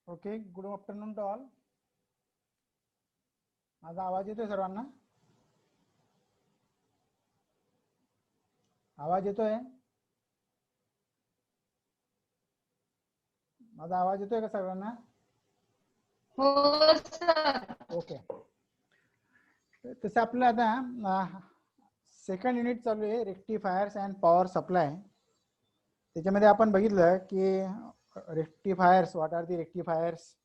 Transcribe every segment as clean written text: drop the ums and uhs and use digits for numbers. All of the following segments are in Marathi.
Okay, good afternoon to all. माझा आवाज येतोय सर्वांना? आवाज येतोय? माझा आवाज येतोय का सर्वांना? हो सर. ओके. तसं आपलं आता सेकंड युनिट चालू आहे, रेक्टिफायर्स अँड पॉवर सप्लाय. त्याच्यामध्ये आपण बघितलं की rectifiers, what are the rectifiers,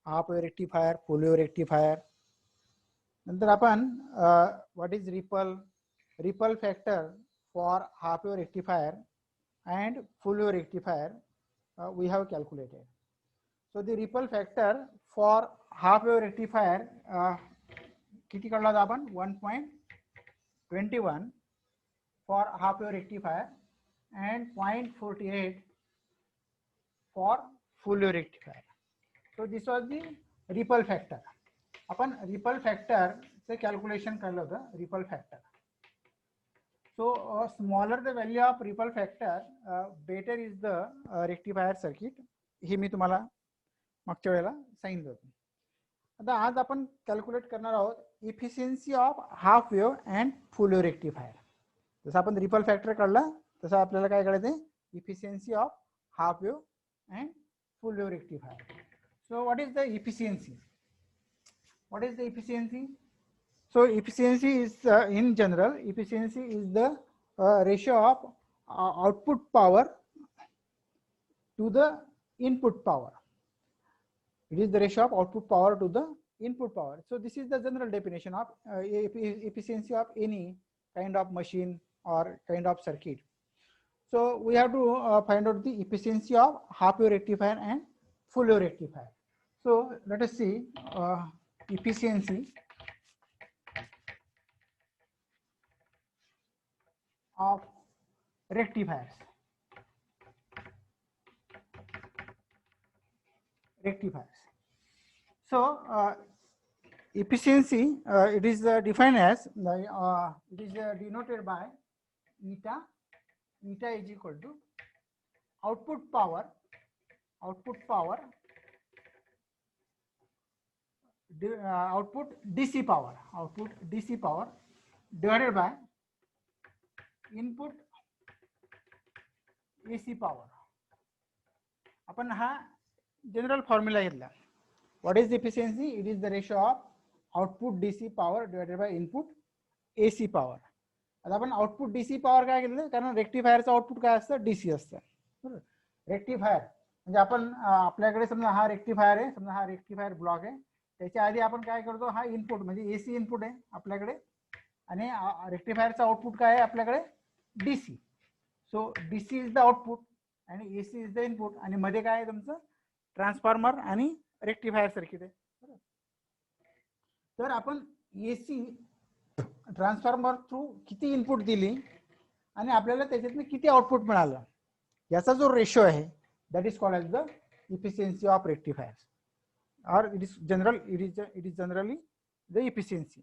half wave rectifier, full wave rectifier. नंतर आपण what is ripple factor for half wave rectifier and full wave rectifier we have calculated. So the ripple factor for half wave rectifier किती काढला होता आपण? 1.21 for half wave rectifier and 0.48 for full wave rectifier. So this was the ripple factor. आपण ripple factor चे calculation केलं होतं, ripple factor. So smaller the value of ripple factor, better is the rectifier circuit. हे मी तुम्हाला मागच्या वेळेला सांगितलं होतं. आता आज आपण कॅल्क्युलेट करणार आहोत efficiency of half wave and full wave rectifier. जसं आपण रिपल फॅक्टर काढला तसं आपल्याला काय काढायचं, efficiency of half wave and full wave rectifier. So what is the efficiency? What is the efficiency? So efficiency is in general, efficiency is the ratio of output power to the input power. It is the ratio of output power to the input power. So this is the general definition of efficiency of any kind of machine or kind of circuit. So we have to find out the efficiency of half wave rectifier and full wave rectifier. So let us see efficiency of rectifiers. So efficiency it is defined as it is denoted by eta. Eta is equal to output power output DC power divided by input AC power. आपण हा जनरल फॉर्म्युला घेतला. What is efficiency? It is the ratio of output DC power divided by input AC power. आता आपण आउटपुट DC पॉवर काय घेतलं, कारण रेक्टिफायरचं आउटपुट काय असतं, DC असतं. बरोबर. रेक्टिफायर म्हणजे आपण आपल्याकडे समजा हा रेक्टिफायर आहे, समजा हा रेक्टिफायर ब्लॉक आहे. त्याच्या आधी आपण काय करतो, हा इनपुट म्हणजे AC इनपुट आहे आपल्याकडे, आणि रेक्टिफायरचं आउटपुट काय आहे आपल्याकडे, DC. So DC is the output आणि AC इज द इनपुट, आणि मध्ये काय आहे तुमचं, ट्रान्सफॉर्मर आणि रेक्टिफायर सर्किट आहे. तर आपण AC ट्रान्सफॉर्मर थ्रू किती इनपुट दिली आणि आपल्याला त्याच्यातून किती आउटपुट मिळालं, याचा जो रेशो आहे, that is called as the efficiency of rectifiers, or it is generally the efficiency.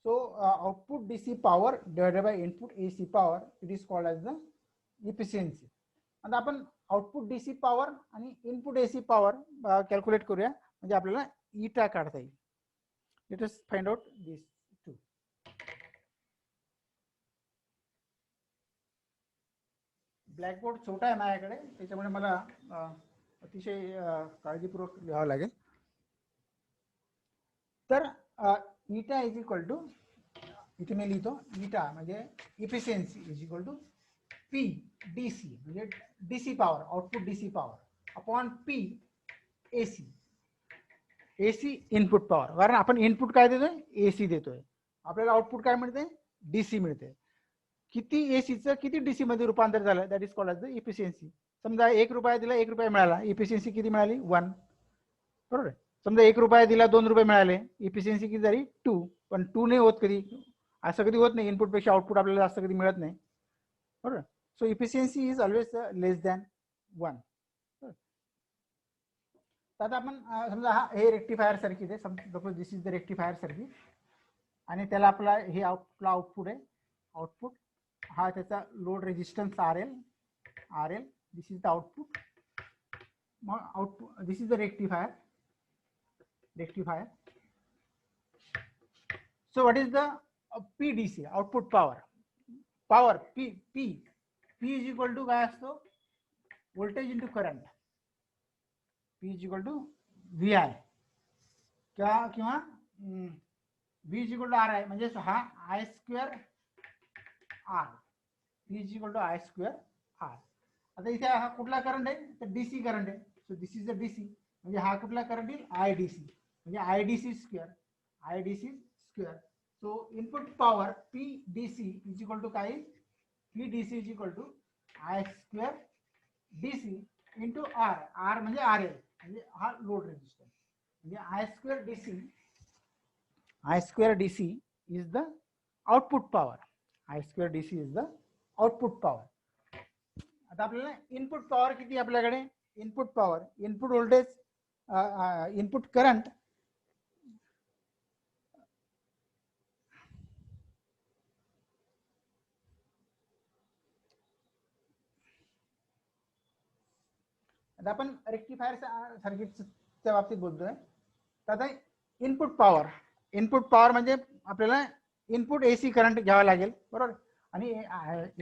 So output DC power divided by input AC power, it is called as the efficiency. आता आपण आउटपुट DC पॉवर आणि इनपुट AC पॉवर कॅल्क्युलेट करूया, म्हणजे आपल्याला इटा काढता येईल. Let us find out this too. Blackboard छोटा आहे माझ्याकडे, त्याच्यामुळे मला अतिशय काळजीपूर्वक लिहावं लागेल. तर इटा इज इक्वल टू, इथे मी लिहितो इटा म्हणजे efficiency is equal to P DC म्हणजे DC power, output DC power upon P AC input power. कारण आपण इनपुट काय देतोय, AC देतोय, आपल्याला आउटपुट काय मिळते, DC मिळते. किती एसीचं किती DC मध्ये रूपांतर झालं, that is called as the efficiency. समजा 1 रुपया दिला, 1 रुपया मिळाला, इफिशियन्सी किती मिळाली, 1. बरोबर. समजा 1 रुपया दिला, 2 रुपये मिळाले, इफिशियन्सी किती झाली, 2. पण 2 नाही होत कधी, असं कधी होत नाही, इनपुट पेक्षा आउटपुट आपल्याला जास्त कधी मिळत नाही. बरोबर. So efficiency is always less than 1. आता आपण समजा हे रेक्टिफायर सर्किट आहे, suppose this is the rectifier circuit, आणि त्याला आपला हे आपला आउटपुट आहे. आउटपुट हा त्याचा load resistance RL, this is the output. मग output, this is the rectifier, rectifier. So what is the PDC, output power? Power P is equal to काय असतो? Voltage into current. P is equal to VI किंवा V is equal to RI, म्हणजे हा I square R. P is equal to I square R. आता इथे हा कुठला करंट आहे? तर DC करंट आहे. So this is the DC, म्हणजे हा कुठला करंट येईल? IDC, म्हणजे IDC square. So input power PDC is equal to काय? PDC is equal to I square DC into R म्हणजे RL, म्हणजे हा लोड रेजिस्टन्स, म्हणजे I square DC is the output power. I square DC is the output power. आता आपल्याला इनपुट पॉवर किती आपल्याकडे? Input power, input voltage, input current आता आपण रेक्टिफायर सर्किटच्या बाबतीत बोलतोय. तर आता इनपुट पॉवर म्हणजे आपल्याला इनपुट AC करंट घ्यावा लागेल, बरोबर. आणि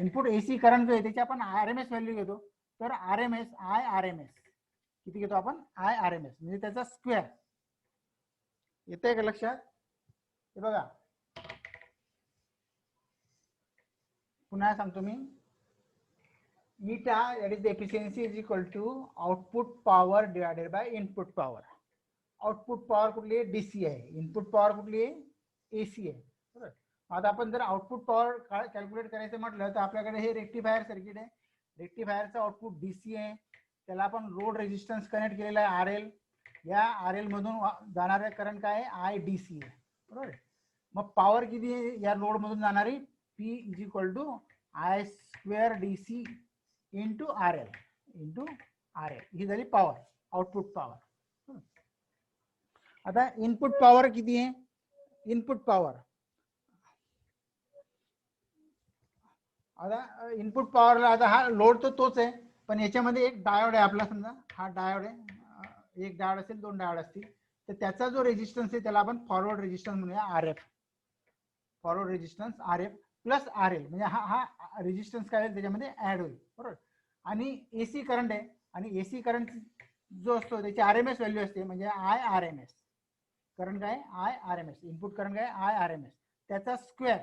इनपुट AC करंट जो आहे त्याची आपण RMS व्हॅल्यू घेतो. तर RMS किती घेतो आपण? RMS म्हणजे त्याचा स्क्वेअर. येतंय का लक्षात? हे बघा, पुन्हा सांगतो मी. Eta, that is the efficiency, is equal to output power divided by input power. Output power कुठली आहे? DC आहे. इनपुट पॉवर कुठली आहे? AC आहे, बरोबर. आता आपण जर आउटपुट पॉवर कॅल्क्युलेट करायचं म्हटलं तर आपल्याकडे हे रेक्टिफायर सर्किट आहे. रेक्टिफायरचा आउटपुट DC आहे, त्याला आपण लोड रेजिस्टन्स कनेक्ट केलेला आहे RL. या RL मधून जाणारे करंट काय आहे? IDC आहे, बरोबर. मग पॉवर किती आहे या लोड मधून जाणारी? P is equal to I square DC into RL ही झाली पॉवर, आउटपुट पॉवर. आता इनपुट पॉवर किती आहे? इनपुट पॉवर, आता इनपुट पॉवरला आता हा लोड तर तोच आहे, पण याच्यामध्ये एक डायोड आहे आपला. समजा हा डायोड आहे, एक डायोड असेल, दोन डायोड असतील, तर त्याचा जो रेजिस्टन्स आहे त्याला आपण फॉरवर्ड रेजिस्टन्स म्हणूया RF. Forward resistance RF plus RL, म्हणजे हा रेजिस्टन्स काय होईल त्याच्यामध्ये ऍड होईल, बरोबर. आणि AC करंट आहे, आणि AC करंट जो असतो त्याची RMS व्हॅल्यू असते, म्हणजे IRMS. करंट काय? IRMS. इनपुट करंट काय? IRMS, त्याचा स्क्वेअर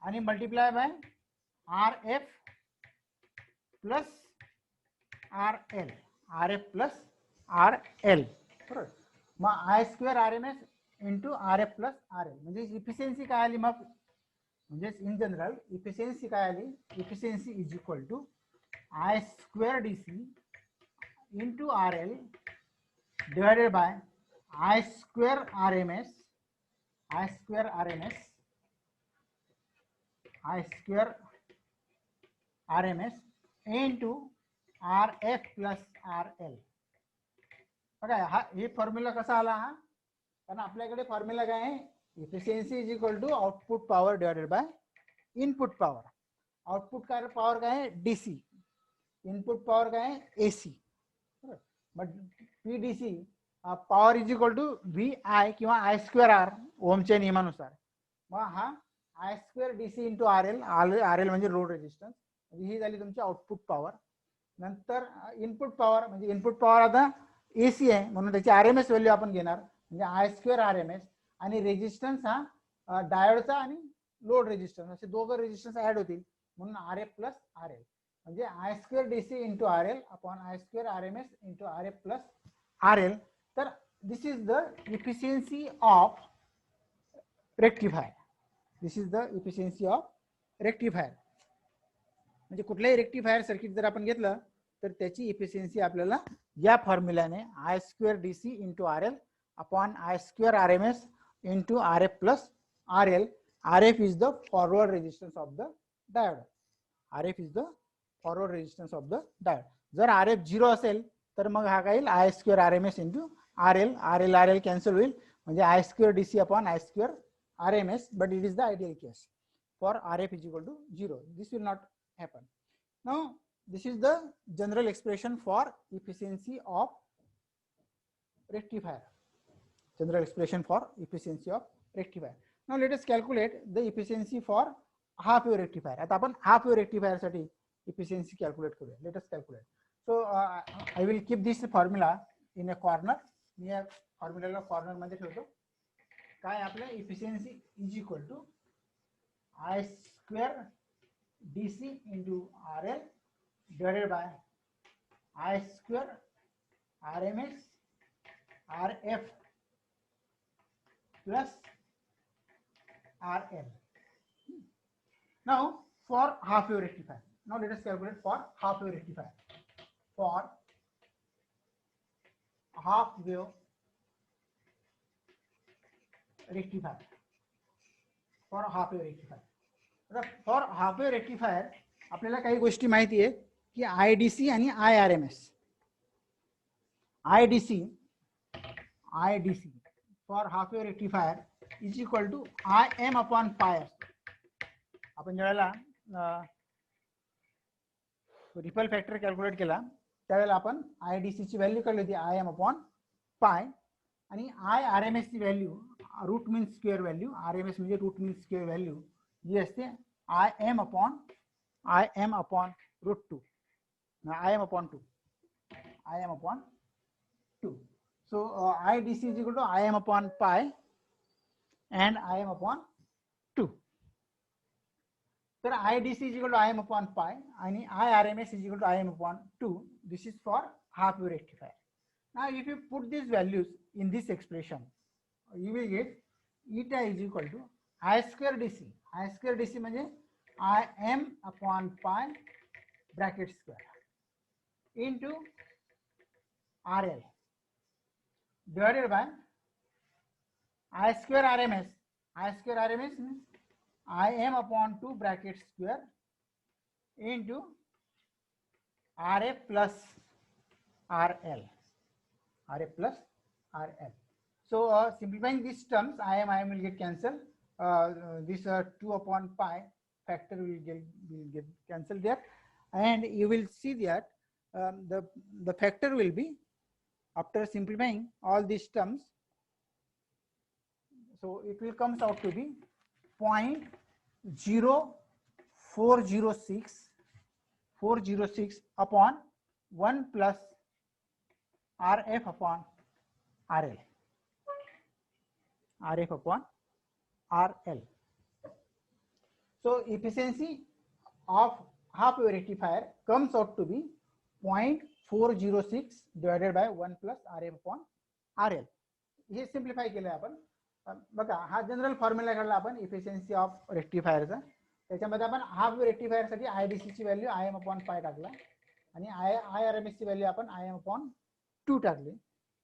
आणि multiply by RF plus RL, बरोबर. मग I square RMS into RF plus RL, म्हणजे इफिशियन्सी काय आली? मग म्हणजे इन जनरल इफिशियन्सी काय आली? Efficiency is equal to I square DC into RL divided by I square RMS into RF plus RL. बघा हे फॉर्म्युला कसा आला हा? कारण आपल्याकडे फॉर्म्युला काय आहे? Efficiency is equal to output power divided by input power. Output power काय आहे? DC. इनपुट पॉवर काय आहे? AC. मग PDC power is equal to VI किंवा I स्क्वेअर R ओमच्या नियमानुसार. मग हा I square DC into RL म्हणजे लोड रेजिस्टन्स, ही झाली तुमची आउटपुट पॉवर. नंतर इनपुट पॉवर, म्हणजे इनपुट पॉवर आता AC आहे म्हणून त्याची RMS व्हॅल्यू आपण घेणार, म्हणजे I स्क्वेअर RMS. आणि रेजिस्टन्स हा डायोडचा आणि लोड रेजिस्टन्स असे दोघं रेजिस्टन्स ऍड होतील, म्हणून RF प्लस RL, म्हणजे I square DC into RL upon I square RMS into RF plus RL. तर this is the efficiency of rectifier. म्हणजे कुठल्याही रेक्टिफायर सर्किट जर आपण घेतलं तर त्याची इफिशियन्सी आपल्याला या फॉर्म्युलाने I square DC into RL upon I square RMS into RF plus RL. RF is the forward resistance of the diode. जर RF 0 असेल तर मग हा काय येईल? I square RMS into RL cancel होईल, म्हणजे I square DC upon I square RMS. But it is the ideal case for RF is equal to 0. This will not happen. Now this is the general expression for efficiency of rectifier. general expression for efficiency of rectifier. Now let us calculate the efficiency for half wave rectifier. आता आपण half wave rectifier साठी efficiency calculate करूया. Let us calculate. So I will keep this formula in a corner. मी या फॉर्म्युलाला कॉर्नर मध्ये ठेवतो. काय आपलं efficiency is equal to I square DC into RL divided by I square RMS RF plus RL. Now for half wave rectifier. Now let us calculate for half wave rectifier. For half wave rectifier. For half wave rectifier. For half wave rectifier आपल्याला काही गोष्टी माहिती आहे की IDC आणि IRMS. IDC for half wave rectifier is equal to IM upon pi. आपण ज्यावेळेला रिपल फॅक्टर कॅल्क्युलेट केला त्यावेळेला आपण IDC ची व्हॅल्यू काढली होती IM upon pi आणि IRMS ची व्हॅल्यू रूट मीन स्क्वेअर व्हॅल्यू, RMS म्हणजे रूट मीन स्क्वेअर व्हॅल्यू जी असते IM upon root 2. IM upon 2. So IDC is equal to IM upon pi and IM upon 2. So IDC is equal to IM upon pi and IRMS is equal to IM upon 2. This is for half wave rectifier. Now if you put these values in this expression, you will get eta is equal to I square DC. I square DC म्हणजे IM upon pi bracket square into RL divided by I square RMS. I square RMS means IM upon 2 bracket square into RF plus RL. RF plus RL. So simplifying these terms, IM will get cancelled. This 2 upon pi factor will get cancelled there, and you will see that the factor will be, after simplifying all these terms, so it will comes out to be 0.0406 upon 1 plus RF upon RL. RF upon RL. So efficiency of half wave rectifier comes out to be 0.406 divided by 1 plus RF upon RL. हे सिम्प्लिफाय केलं आपण. बघा हा जनरल फॉर्म्युला काढला आपण इफिशियन्सी ऑफ रेक्टिफायरचा. त्याच्यामध्ये आपण हाफ वेव रेक्टिफायर साठी IDC ची व्हॅल्यू IM upon pi टाकला आणि IRMS ची व्हॅल्यू आपण IM upon 2 टाकली.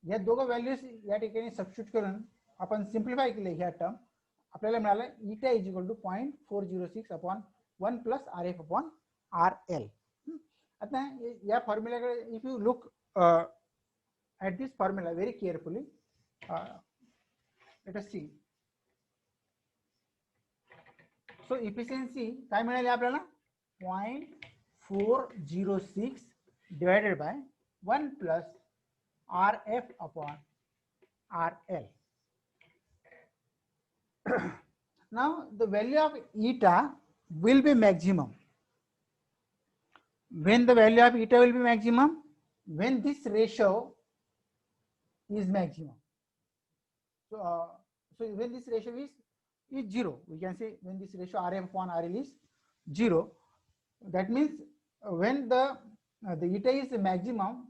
या दोघं व्हॅल्यूज या ठिकाणी सबस्टिट्यूट करून आपण सिम्प्लिफाय केले ह्या टर्म. आपल्याला मिळालं eta is equal to 0.406 upon 1 plus RF upon RL. आता या फॉर्म्युलाकडे if you look at this formula very carefully, let us see. So efficiency काय मिळाली आपल्याला 0.406 divided by 1 plus RF upon RL. Now the value of eta will be maximum. When the value of eta will be maximum? When this ratio is maximum. So when this ratio is 0, we can say when this ratio RF upon RL is 0, that means when the eta is maximum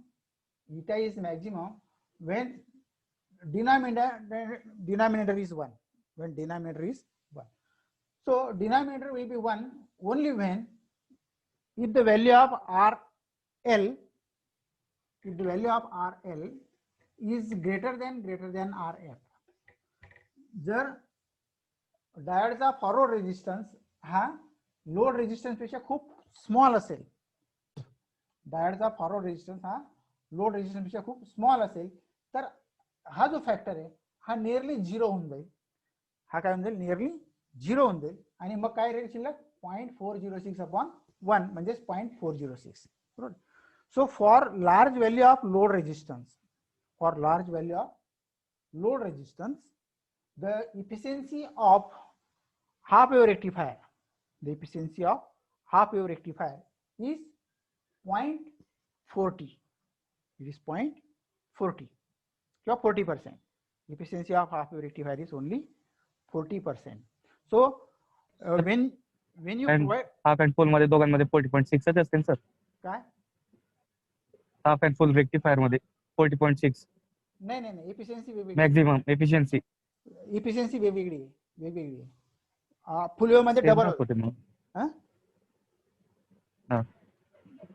when denominator is 1. When denominator is 1. So denominator will be 1 only when if the value of RL is greater than RF. जर डायोडचा फॉरवर्ड रेजिस्टन्स हा लोड रेजिस्टन्स पेक्षा खूप स्मॉल असेल, डायोडचा फॉरवर्ड रेजिस्टन्स हा लोड रेजिस्टन्स पेक्षा खूप स्मॉल असेल तर हा जो फॅक्टर आहे हा नियरली 0 होऊन जाईल. हा काय होऊन जाईल, नियरली 0 होऊन जाईल. आणि मग काय राहील शिल्लक 0.406 upon 1 म्हणजे 0.406. बरोबर. So for large value of load resistance, load resistance, the efficiency of half wave rectifier, the efficiency of half wave rectifier is 0.40. It is 0.40 or 40%. Efficiency of half wave rectifier is only 40%. So when you And provide half and फुल मध्ये दोघांमध्ये 40.6 असते सर. काय हाफ अँड फुल रेक्टिफायर मध्ये 40.6 नाही नाही नाही एफिशियन्सी वेगवेगळी मॅक्झिमम एफिशियन्सी एफिशियन्सी वेगवेगळी आहे फुल वेव्ह मध्ये डबल होते मग. हा हा.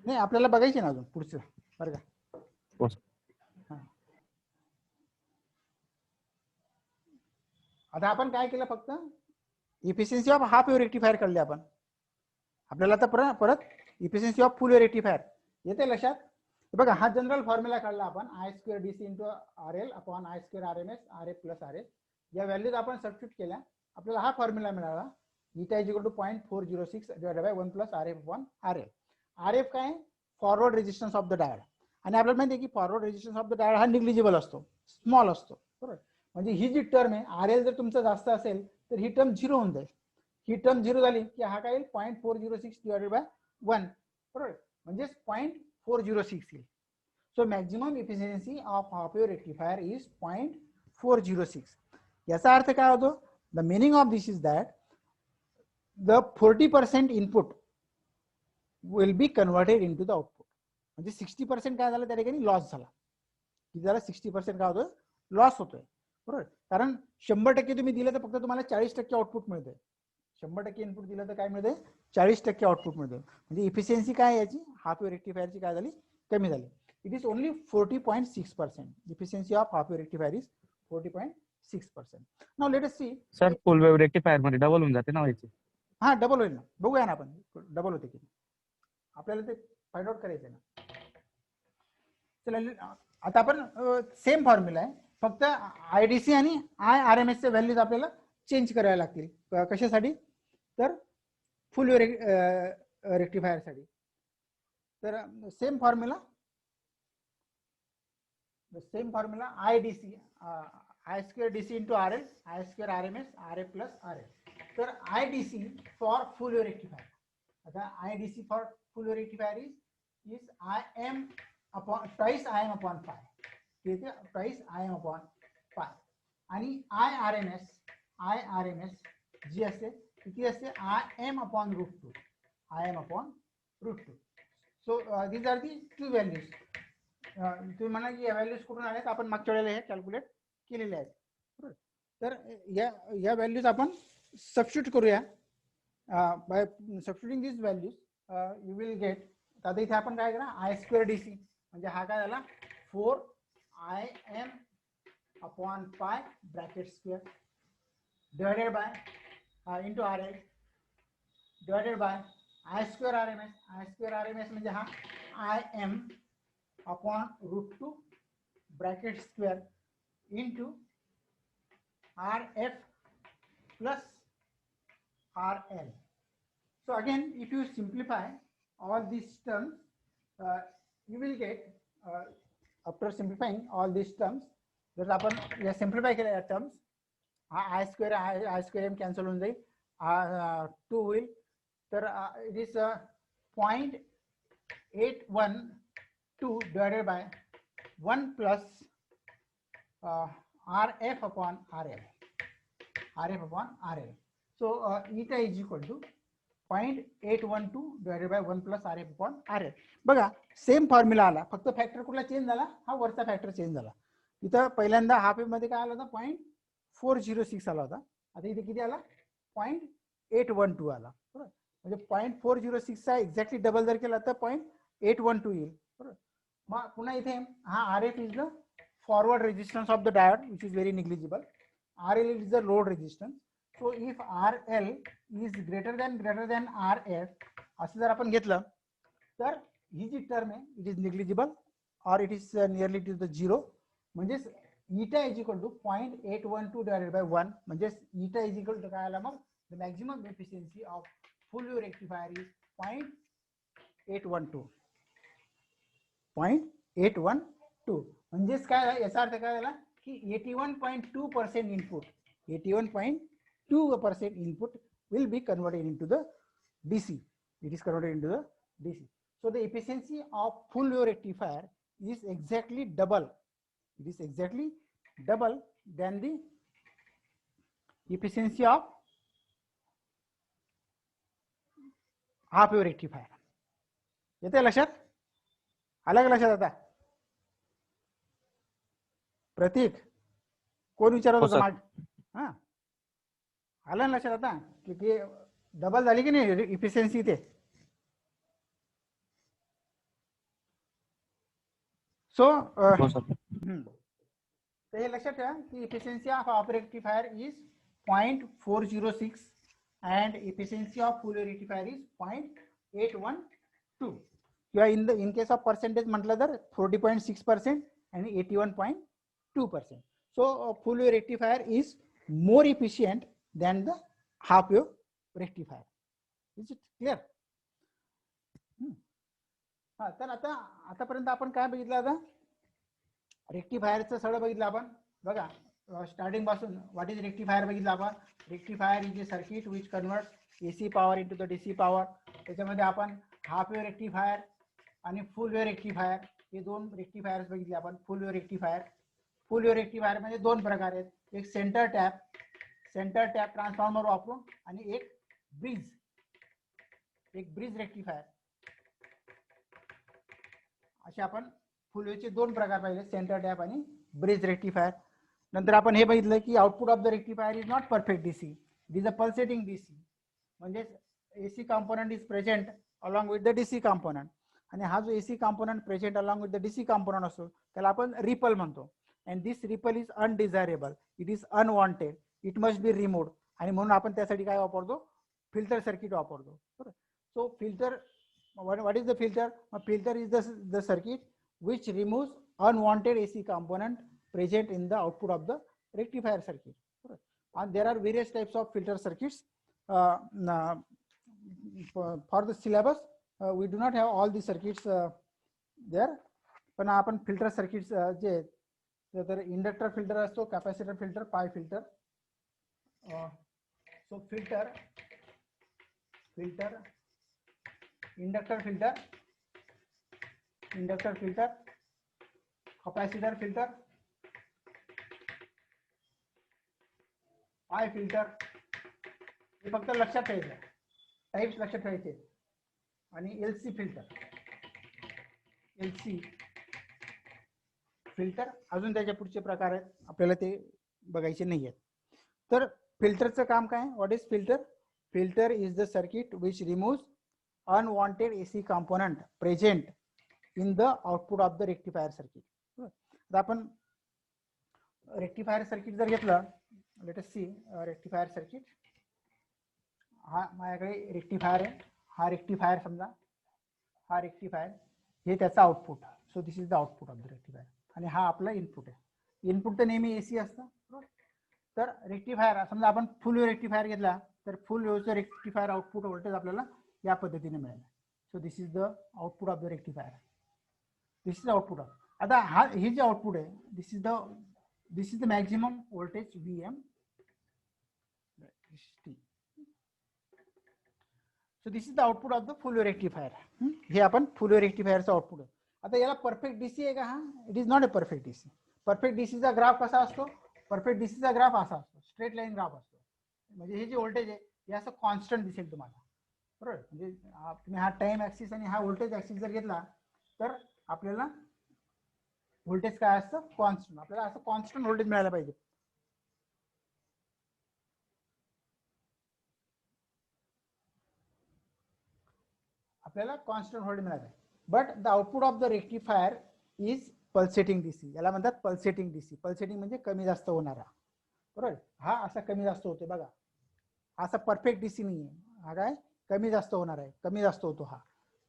नाही आपल्याला बघायचे ना अजून पुढचं बरं का. हो सर. आता आपण काय केलं फक्त efficiency of half wave rectifier काढले आपण. आपल्याला आता परत efficiency of full wave rectifier येते लक्षात. बघा हा जनरल फॉर्म्युला काढला आपण I² DC into RL upon I² RMS RF plus RL. या व्हॅल्यूज आपण सबस्टिट्यूट केल्या आपल्याला हा फॉर्म्युला मिळाला eta is equal to 0.406 divided by 1 plus RF upon RL. RF काय forward resistance of the diode आणि आपल्याला माहिती आहे की forward resistance of the diode हा निग्लिजिबल असतो, स्मॉल असतो. बरोबर. म्हणजे ही जी टर्म आहे RL जर तुमचं जास्त असेल तर ही टर्म 0 होऊन जाईल. ही टर्म 0 झाली की हा काय 0.406 डिवाइडेड बाय 1. बरोबर. म्हणजे 0.406 येईल. So maximum efficiency of half wave rectifier is 0.406. याचा अर्थ काय होतो? The meaning of this is that the 40% input will be converted into the output. म्हणजे 60% काय झालं त्या ठिकाणी लॉस झाला. किती झाला? 60% काय होतं? लॉस होतोय. बरोबर. कारण 100% तुम्ही दिलं तर फक्त तुम्हाला 40% आउटपुट मिळतंय. 100% इनपुट दिलं तर काय मिळतंय? 40% आउटपुट मिळतंय. म्हणजे इफिशियन्सी काय याची हाफ वेव्ह रेक्टिफायरची काय झाली? कमी झाली. It is only 40.6%. Efficiency of half wave rectifier is 40.6%. Now let us see. Sir full wave rectifier मध्ये डबल होऊन जाते ना व्हायची. हा डबल होईल ना, बघूया ना आपण डबल होते की आपल्याला ते फाइंड आउट करायचं ना. चला आता आपण सेम फॉर्म्युला आहे फक्त IDC आणि IRMS चे व्हॅल्यूज आपल्याला चेंज करायला लागतील. कशासाठी? तर फुल वेव्ह रेक्टिफायर साठी. तर same formula the same formula IDC I² DC into RL I² RMS RF plus RL. तर IDC for full wave rectifier. आता IDC for full wave rectifier is IM upon twice IM upon pi. येते twice IM upon pi. आणि IRMS जी असते किती असते? IM upon √2. IM upon √2. So these are the two values. तुम्ही म्हणा की या व्हॅल्यूज कुठून आल्यात? आपण मागच्या वेळेला हे कॅल्क्युलेट केलेले आहेत. तर या व्हॅल्यूज आपण सबस्टिट्यूट करूया. By substituting this values you will get. आता इथे आपण काय करा I² DC म्हणजे हा काय झाला 4IM upon pi bracket square divided by into RL divided by I² RMS म्हणजे हा IM upon √2 bracket square into RF plus RL. So again, if you simplify all these terms, you will get after simplifying all these terms, जर आपण या सिम्प्लिफाय केल्या टर्म्स I² M कॅन्सल होऊन जाईल 2 होईल. तर it is 0.812 divided by 1 plus RF upon RL. So eta is equal to 0.812 divided by 1 plus RF upon RL. बघा सेम फॉर्म्युला आला फक्त फॅक्टर कुठला चेंज झाला? हा वरचा फॅक्टर चेंज झाला. इथं पहिल्यांदा हाफ वेव्ह मध्ये काय आला होता? 0.406 आला होता. आता इथे किती आला? 0.812 आला. बरोबर. म्हणजे 0.406 चा एक्झॅक्टली डबल जर केला तर 0.812 येईल. बरोबर. मग पुन्हा इथे हा RF is the forward resistance of the diode which is very negligible. RL is the load resistance. So if RL is greater than RF असं जर आपण घेतलं तर ही जी टर्म आहे इट इज निग्लिजिबल और it is nearly to the 0. म्हणजे eta is equal to 0.812 divided by 1 म्हणजे eta इज इक्वल टू काय आला? मग the maximum efficiency of full wave rectifier is 0.812. म्हणजेच काय याचा अर्थ काय झाला की 81.2% input, 81.2% input will be converted into the DC. It is converted into the DC. So the efficiency of full wave rectifier is exactly double. It is exactly double than the efficiency of half wave rectifier. येते लक्षात? आलं का लक्षात आता? प्रतीक कोण विचारत हो, होता सर. माग? हा, आलं ना लक्षात आता की डबल झाली की नाही इफिशियन्सी ते? सो हो सर. तर हे लक्षात ठेवा की efficiency of half rectifier is 0.406 and efficiency of full wave rectifier is 0.812. किंवा in case of percentage म्हटलं तर 40.6% and 81.2%. So full wave rectifier is more efficient than the half wave rectifier. Is it clear? हा, तर आता आतापर्यंत आपण काय बघितलं? आता रेक्टिफायरचं सगळं बघितलं आपण. बघा स्टार्टिंग पासून व्हॉट इज रेक्टिफायर बघितलं आपण. Rectifier is a circuit which convert AC power into the DC power. त्याच्यामध्ये आपण हाफ वेव रेक्टिफायर आणि फुल वेव रेक्टिफायर हे दोन रेक्टिफायर्स बघितले आपण. फुल वेव रेक्टिफायर, फुल वेव रेक्टिफायर मध्ये दोन प्रकार आहेत. एक सेंटर टॅप ट्रान्सफॉर्मर वापरून आणि एक ब्रिज रेक्टिफायर. असे आपण फुल वेवचे दोन प्रकार पाहिले, सेंटर टॅप आणि ब्रिज रेक्टिफायर. नंतर आपण हे बघितलं की output of the rectifier is not perfect DC, it is a pulsating DC. म्हणजे AC component is present along with the DC component, आणि हा जो AC component present along with the DC component असतो त्याला आपण रिपल म्हणतो. And this ripple is undesirable, it is unwanted, it must be removed. आणि म्हणून आपण त्यासाठी काय वापरतो? फिल्टर सर्किट वापरतो. So filter, what is the filter? A filter is the circuit which removes unwanted AC component present in the output of the rectifier circuit. And there are various types of filter circuits. For the syllabus we do not have all the circuits there, पण आपण फिल्टर सर्किट्स जे तर इंडक्टर फिल्टर असतो, कॅपॅसिटर फिल्टर, पाय filter. So filter, inductor filter, capacitor filter, पाय फिल्टर. हे फक्त लक्षात ठेवायचं, टाइप्स लक्षात ठेवायचे. आणि एलसी फिल्टर अजून त्याच्या पुढचे प्रकार आहेत, आपल्याला ते बघायचे नाही आहेत. तर फिल्टरचं काम काय? What is filter? Filter is the circuit which removes unwanted AC component present in the output of the rectifier circuit. आता आपण रेक्टिफायर सर्किट जर घेतलं, let us see rectifier circuit. हा माझ्याकडे रेक्टिफायर आहे, हा रेक्टिफायर समजा, हा रेक्टिफायर, हे त्याचा output. So this is the output of the rectifier, आणि हा आपला इनपुट आहे. इनपुट तर नेहमी एसी असतं. तर रेक्टिफायर समजा आपण फुल वेव रेक्टिफायर घेतला तर फुल वेवचं रेक्टिफायर आउटपुट व्होल्टेज आपल्याला या पद्धतीने मिळेल. So this is the output of the rectifier, this is output of. आता हा हे जे आउटपुट आहे, this is the maximum voltage VM. So this is the output of the full wave rectifier. हे आपण फुल वेव रेक्टिफायरचं आउटपुट आहे. आता याला परफेक्ट डीसी आहे का? हा, it is not a perfect DC. Perfect डीसीचा ग्राफ कसा असतो? परफेक्ट डीसीचा ग्राफ असा असतो, स्ट्रेट लाईन ग्राफ असतो. म्हणजे हे जे व्होल्टेज आहे हे असं कॉन्स्टंट दिसेल तुम्हाला, बरोबर. म्हणजे तुम्ही हा टाइम ऍक्सिस आणि हा व्होल्टेज ऍक्सिस जर घेतला तर आपल्याला व्होल्टेज काय असतं? कॉन्स्टंट. आपल्याला असं कॉन्स्टंट व्होल्टेज मिळायला पाहिजे. आपल्याला कॉन्स्टंट व्होल्टेज मिळायला पाहिजे. But the output of the rectifier is pulsating DC. याला म्हणतात पल्सेटिंग डीसी. पल्सेटिंग म्हणजे कमी जास्त होणारा, बरोबर. हा असा कमी जास्त होतो बघा, असा परफेक्ट डीसी नाहीये. हा काय कमी जास्त होणार आहे, कमी जास्त होतो हा.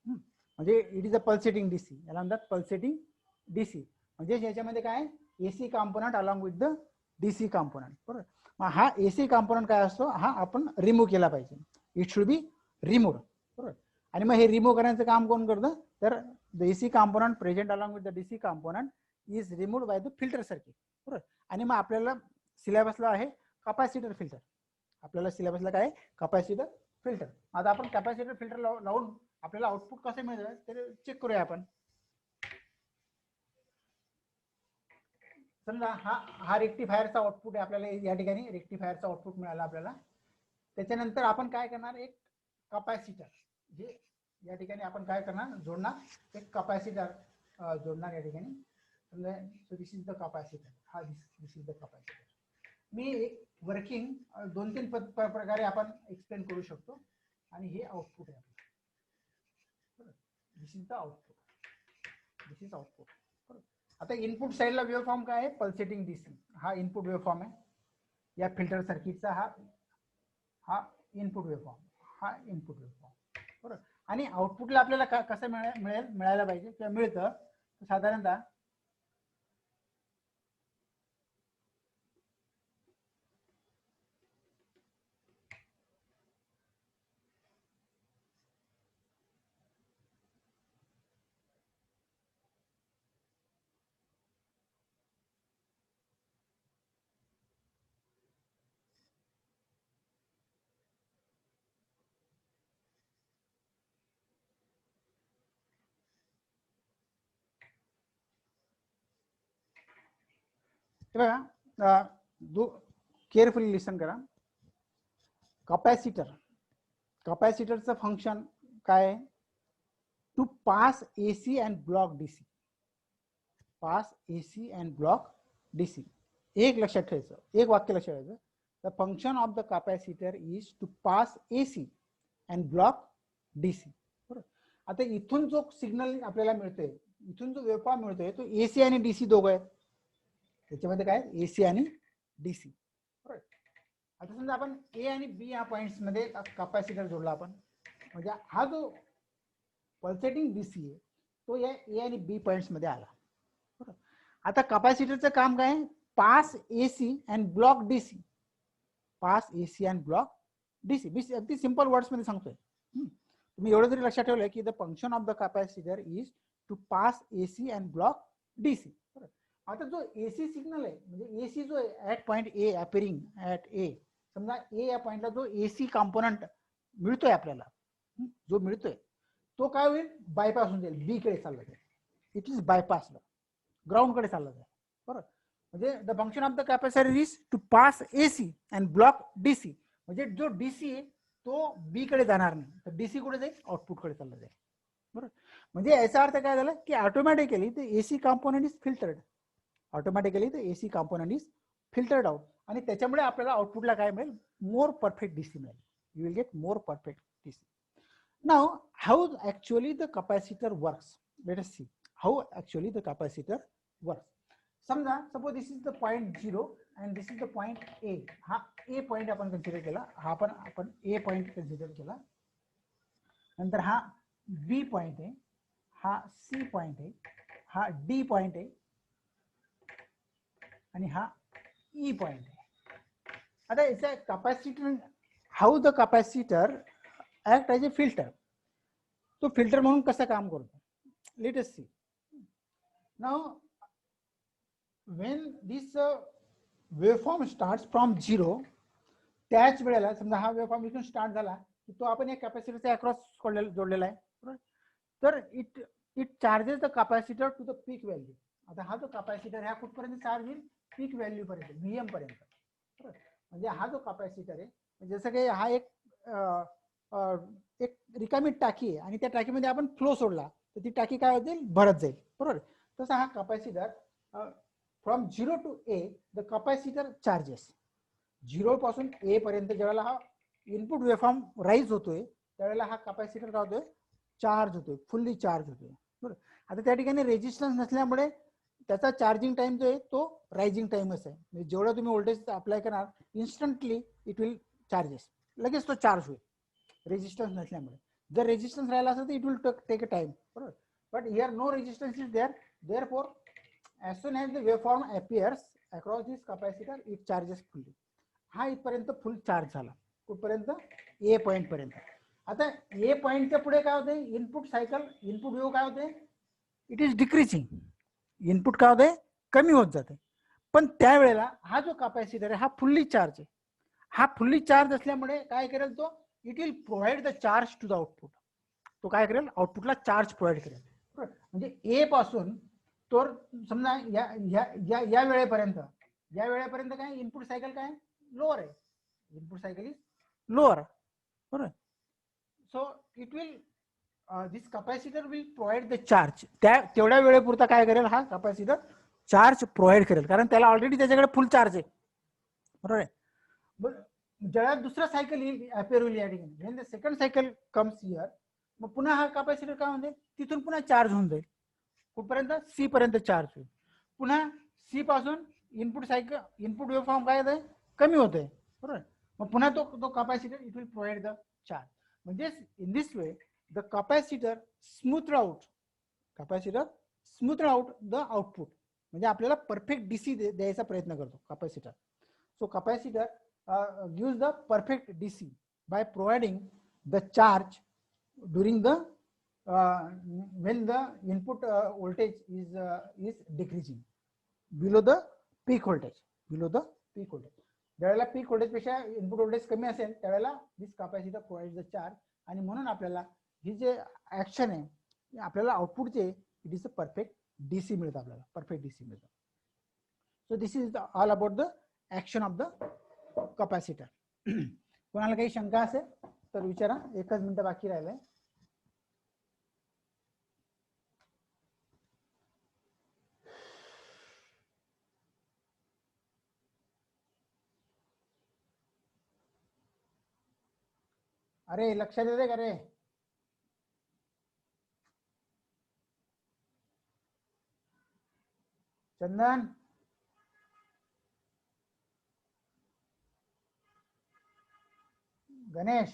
म्हणजे it is a pulsating DC. याला म्हणतात पल्सेटिंग डीसी. म्हणजे याच्यामध्ये काय AC component along with the DC component, बरोबर. मग हा एसी कंपोनंट काय असतो? हा आपण रिमूव्ह केला पाहिजे. इट शुड बी रिमूव्ड, बरोबर. आणि मग हे रिमूव्ह करण्याचं काम कोण करतं? तर the AC component present along with the DC component is removed by the filter circuit. बरोबर. आणि मग आपल्याला सिलेबसला आहे कॅपॅसिटर फिल्टर. आपल्याला सिलेबसला काय कॅपॅसिटर फिल्टर. आता आपण कॅपॅसिटर फिल्टर लावून आपल्याला आउटपुट कसे मिळतं ते चेक करूया आपण. समजा हा रेक्टिफायरचा आउटपुट आहे. आपल्याला या ठिकाणी रेक्टिफायरचा आउटपुट मिळाला आपल्याला. त्याच्यानंतर आपण काय करणार, एक कॅपॅसिटर जे या ठिकाणी आपण काय करणार, जोडणार एक कॅपॅसिटर जोडणार या ठिकाणी. समजा so this is the capacitor. हा दिस इज द कॅपॅसिटर. मी वर्किंग 2-3 प्रकारे आपण एक्सप्लेन करू शकतो. आणि हे आउटपुट आहे. This is the output. This is output. आता इनपुट साइडला वेव्हफॉर्म काय आहे, पल्सेटिंग डीसी. हा इनपुट वेव्हफॉर्म आहे या फिल्टर सर्किटचा. हा इनपुट वेव्हफॉर्म. हा इनपुट वेव्हफॉर्म. बरोबर. आणि आउटपुटला आपल्याला कसं मिळायला पाहिजे किंवा मिळतं साधारणतः बघा, केअरफुली लिसन करा. कॅपॅसिटरचं फंक्शन काय आहे, to pass AC and block DC. Pass AC and block DC. एक लक्षात ठेवायचं, एक वाक्य लक्षात ठेवायचं. The function of the capacitor is to pass AC and block DC. बरोबर. आता इथून जो सिग्नल आपल्याला मिळतोय, इथून जो वेव्हफॉर्म मिळतोय तो एसी आणि डीसी दोघं आहेत. त्याच्यामध्ये काय एसी आणि डीसी. बरोबर. आता समजा आपण ए आणि बी या पॉइंट्स मध्ये कॅपॅसिटर जोडला आपण, म्हणजे हा जो पल्सेटिंग डीसी आहे तो या ए आणि बी पॉइंट्स मध्ये आला. बरोबर. आता कॅपॅसिटरचं काम काय, pass AC and block DC. Pass AC and block DC. मी अगदी सिंपल वर्ड्स मध्ये सांगतोय. तुम्ही एवढं जरी लक्षात ठेवलंय की the function of the capacitor is to pass AC and block DC. आता जो एसी सिग्नल आहे, म्हणजे एसी जो आहे at point A appearing at A. समजा ए या पॉइंटला जो एसी कंपोनंट मिळतोय आपल्याला, जो मिळतोय तो काय होईल, बायपास होऊन जाईल, बी कडे चालला जाईल. इट इज बायपासला, ग्राउंड कडे चालला जाईल. बरोबर. म्हणजे the function of the capacitor is to pass AC and block DC. म्हणजे जो डीसी आहे तो बी कडे जाणार नाही, तर डीसी कुठे जाईल, आउटपुट कडे चालला जाईल. बरोबर. म्हणजे याचा अर्थ काय झाला की automatically the AC component is filtered. Automatically the AC component is filtered out. आणि त्याच्यामुळे आपल्याला आउटपुटला काय मिळेल, मोर परफेक्ट डीसी मिळेल. You will get more perfect DC. Now how actually the capacitor works. Let us see how actually the capacitor works. समजा suppose this is the point 0 and this is the point A. हा ए पॉइंट आपण कन्सिडर केला, हा पण आपण ए पॉइंट कन्सिडर केला. नंतर हा बी पॉइंट आहे, हा सी पॉइंट आहे, हा डी पॉइंट आहे आणि हा ई पॉइंट आहे. आता याचा capacitor, how the capacitor act as a filter. तो फिल्टर म्हणून कसं काम करतो, let us see. Now when this waveform starts from 0, त्याच वेळेला समजा हा वेव्हफॉर्म इथून स्टार्ट झाला की तो आपण एक कॅपॅसिटरच्या अक्रॉस जोडलेला आहे. बरोबर. तर it charges the capacitor to the peak value. आता हा जो कॅपॅसिटर ह्या कुठपर्यंत चार्ज होईल, पीक व्हॅल्यू पर्यंत, व्हीएम पर्यंत. बरोबर. म्हणजे हा जो कॅपॅसिटर आहे, जसं काही हा एक रिकामी टाकी आहे आणि त्या टाकीमध्ये आपण फ्लो सोडला तर ती टाकी काय होईल, भरत जाईल. बरोबर. तसा हा capacitor from 0 to A the capacitor charges. 0 पासून ए पर्यंत ज्यावेळेला हा इनपुट वेव्हफॉर्म राईज होतोय त्यावेळेला हा कॅपॅसिटर काय होतोय, चार्ज होतोय, फुल्ली चार्ज होतोय. बरोबर. आता त्या ठिकाणी रेजिस्टन्स नसल्यामुळे त्याचा चार्जिंग टाइम जो आहे तो रायझिंग टाइमच आहे. म्हणजे जेवढं तुम्ही व्होल्टेज अप्लाय करणार इन्स्टंटली इट विल चार्जेस, लगेच तो चार्ज होईल रेजिस्टन्स नसल्यामुळे. जर रेजिस्टन्स राहिला असेल तर it will take a time. बरोबर. But here no resistance is there, therefore as soon as the waveform appears across this capacitor it charges fully. हा इथपर्यंत फुल चार्ज झाला, कुठपर्यंत, ए पॉइंट पर्यंत. आता ए पॉइंटच्या पुढे काय होते, इनपुट सायकल, इनपुट वेव्ह काय होते, इट इज डिक्रीजिंग. इनपुट काय होते, कमी होत जाते. पण त्यावेळेला हा जो कॅपॅसिटर आहे हा फुल्ली चार्ज आहे. हा फुल्ली चार्ज असल्यामुळे काय करेल तो, it will provide the charge to the output. तो काय करेल, आउटपुटला चार्ज प्रोव्हाइड करेल. म्हणजे ए पासून तो समजा या या या या वेळेपर्यंत काय इनपुट सायकल काय लोअर आहे, इनपुट सायकल इज लोअर, बरोबर. So it will this capacitor will provide the charge. तेवढ्या वेळेपुरता काय करेल हा कॅपॅसिटर, चार्ज प्रोव्हाइड करेल, कारण त्याला ऑलरेडी त्याच्याकडे फुल चार्ज आहे, बरोबर आहे. ज्यावेळेला दुसरा सायकल येईल अपेअर होईल या ठिकाणी, when the second cycle comes here, मग पुन्हा हा कॅपॅसिटर काय होईल, तिथून पुन्हा चार्ज होऊन जाईल. कुठपर्यंत, सी पर्यंत चार्ज होईल. पुन्हा सी पासून input cycle, input waveform काय आहे, कमी होते, बरोबर. मग पुन्हा तो capacitor it will provide the charge. म्हणजे in this way the capacitor smooth out, the output. म्हणजे आपल्याला परफेक्ट डीसी द्यायचा प्रयत्न करतो capacitor. So capacitor gives the perfect DC by providing the charge during the when the input voltage is decreasing below the peak voltage. ज्यावेळेला पीक व्होल्टेज पेक्षा इनपुट व्होल्टेज कमी असेल त्यावेळेला दिस कॅपॅसिटर प्रोव्हाइड द चार्ज. आणि म्हणून आपल्याला ही जे ऍक्शन आहे आपल्याला आउटपुटचे it is a perfect DC मिळतं, आपल्याला परफेक्ट डीसी मिळतं. So this is all about the action of the capacitor. कोणाला काही शंका असेल तर विचारा, एकच मिनिट बाकी राहिलंय. अरे लक्षात येते का रे, चंदन? गणेश?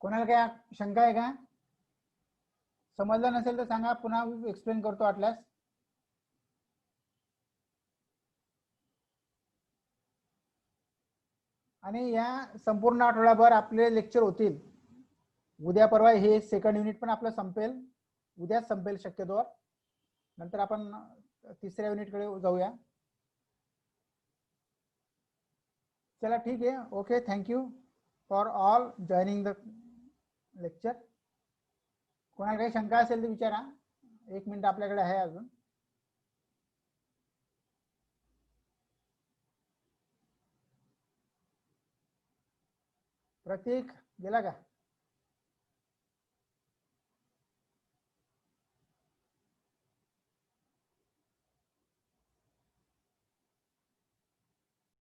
कोणाला काय शंका आहे का? समजलं नसेल तर सांगा, पुन्हा एक्सप्लेन करतो वाटल्यास. आणि या संपूर्ण आठवड्याभर आपले लेक्चर होतील. उद्या परवा हे सेकंड युनिट पण आपलं संपेल, उद्याच संपेल शक्यतो. नंतर आपण तिसऱ्या युनिट कडे जाऊया. चला ठीक आहे, okay, thank you for all joining the lecture. कोणाला काही शंका असेल तर विचारा, 1 मिनिट आपल्याकडे आहे अजून. प्रतीक गेला का?